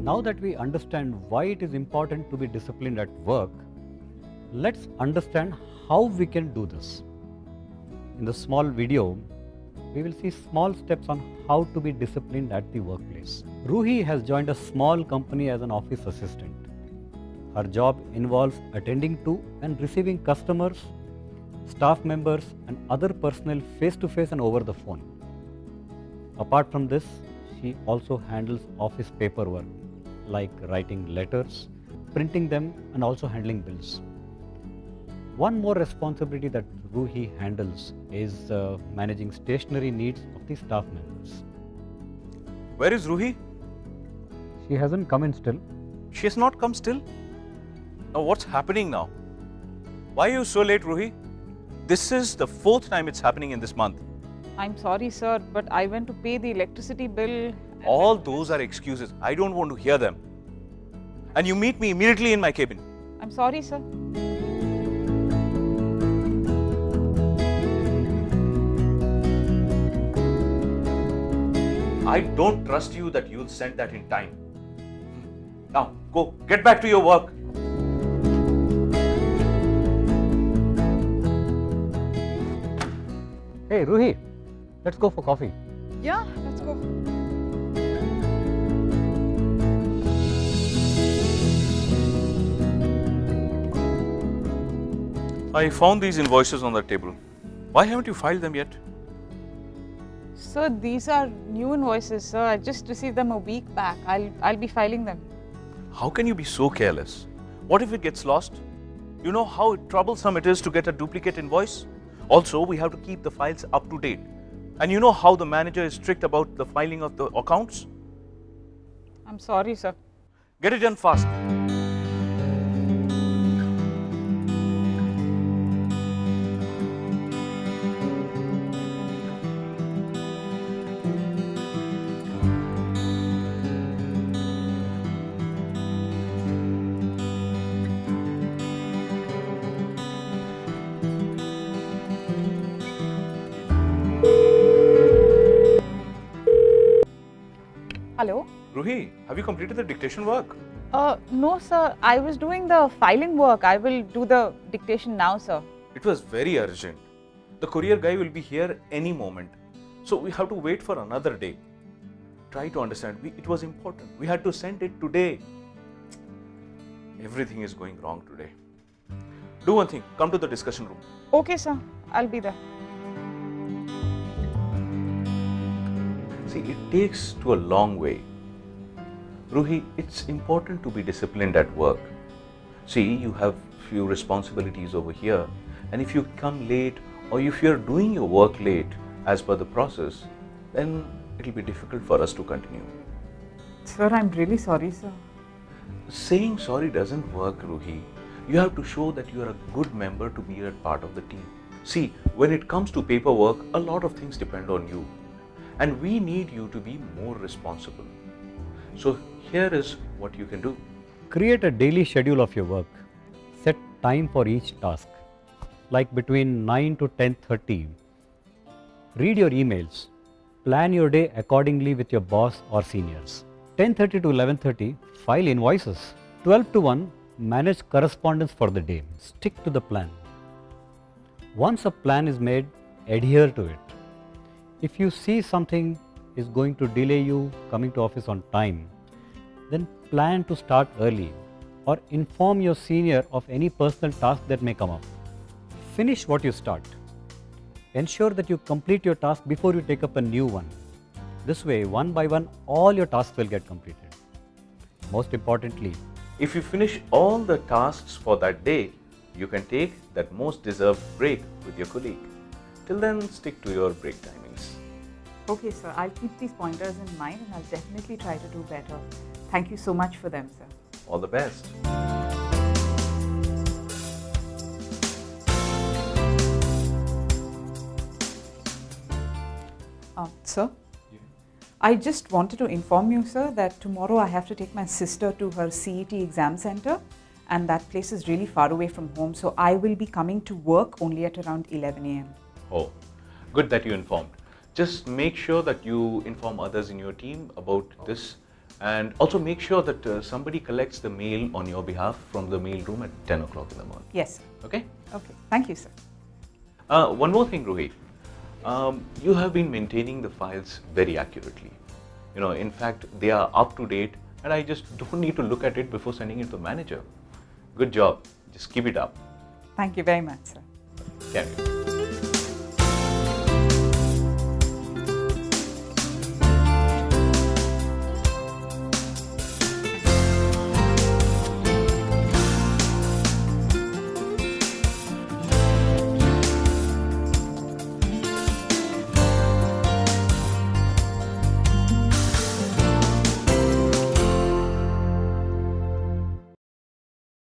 Now that we understand why it is important to be disciplined at work, let's understand how we can do this. In the small video, we will see small steps on how to be disciplined at the workplace. Ruhi has joined a small company as an office assistant. Her job involves attending to and receiving customers, staff members, and other personnel face to face and over the phone. Apart from this, she also handles office paperwork like writing letters, printing them, and also handling bills. One more responsibility that Ruhi handles is managing stationery needs of the staff members. Where is Ruhi? She hasn't come in still. She has not come still? Now what's happening now? Why are you so late, Ruhi? This is the 4th time it's happening in this month. I'm sorry, sir, but I went to pay the electricity bill. All those are excuses. I don't want to hear them. And you meet me immediately in my cabin. I'm sorry, sir. I don't trust you that you'll send that in time. Now, go, get back to your work. Hey Ruhi, let's go for coffee. Yeah, let's go. I found these invoices on the table. Why haven't you filed them yet? Sir, these are new invoices, sir. I just received them a week back. I'll be filing them. How can you be so careless? What if it gets lost? You know how troublesome it is to get a duplicate invoice? Also, we have to keep the files up to date. And you know how the manager is strict about the filing of the accounts? I'm sorry, sir. Get it done fast. Hello? Ruhi, have you completed the dictation work? No, sir. I was doing the filing work. I will do the dictation now, sir. It was very urgent. The courier guy will be here any moment. So we have to wait for another day. Try to understand. It was important. We had to send it today. Everything is going wrong today. Do one thing. Come to the discussion room. Okay, sir. I'll be there. See, it takes to a long way. Ruhi, it's important to be disciplined at work. See, you have few responsibilities over here, and if you come late or if you're doing your work late as per the process, then it'll be difficult for us to continue. Sir, I'm really sorry, sir. Saying sorry doesn't work, Ruhi. You have to show that you are a good member to be a part of the team. See, when it comes to paperwork, a lot of things depend on you. And we need you to be more responsible. So here is what you can do. Create a daily schedule of your work. Set time for each task. Like between 9 to 10:30. Read your emails. Plan your day accordingly with your boss or seniors. 10:30 to 11:30, file invoices. 12 to 1, manage correspondence for the day. Stick to the plan. Once a plan is made, adhere to it. If you see something is going to delay you coming to office on time, then plan to start early or inform your senior of any personal task that may come up. Finish what you start. Ensure that you complete your task before you take up a new one. This way, one by one, all your tasks will get completed. Most importantly, if you finish all the tasks for that day, you can take that most deserved break with your colleague. Till then, stick to your break timings. Okay, sir. I'll keep these pointers in mind and I'll definitely try to do better. Thank you so much for them, sir. All the best. Sir? I just wanted to inform you, sir, that tomorrow I have to take my sister to her CET exam center, and that place is really far away from home, so I will be coming to work only at around 11 a.m. Oh, good that you informed. Just make sure that you inform others in your team about this, and also make sure that somebody collects the mail on your behalf from the mail room at 10 o'clock in the morning. Yes, sir. Okay? Okay. Thank you, sir. One more thing, Ruhi. You have been maintaining the files very accurately. In fact, they are up to date, and I just don't need to look at it before sending it to the manager. Good job. Just keep it up. Thank you very much, sir. Carry on.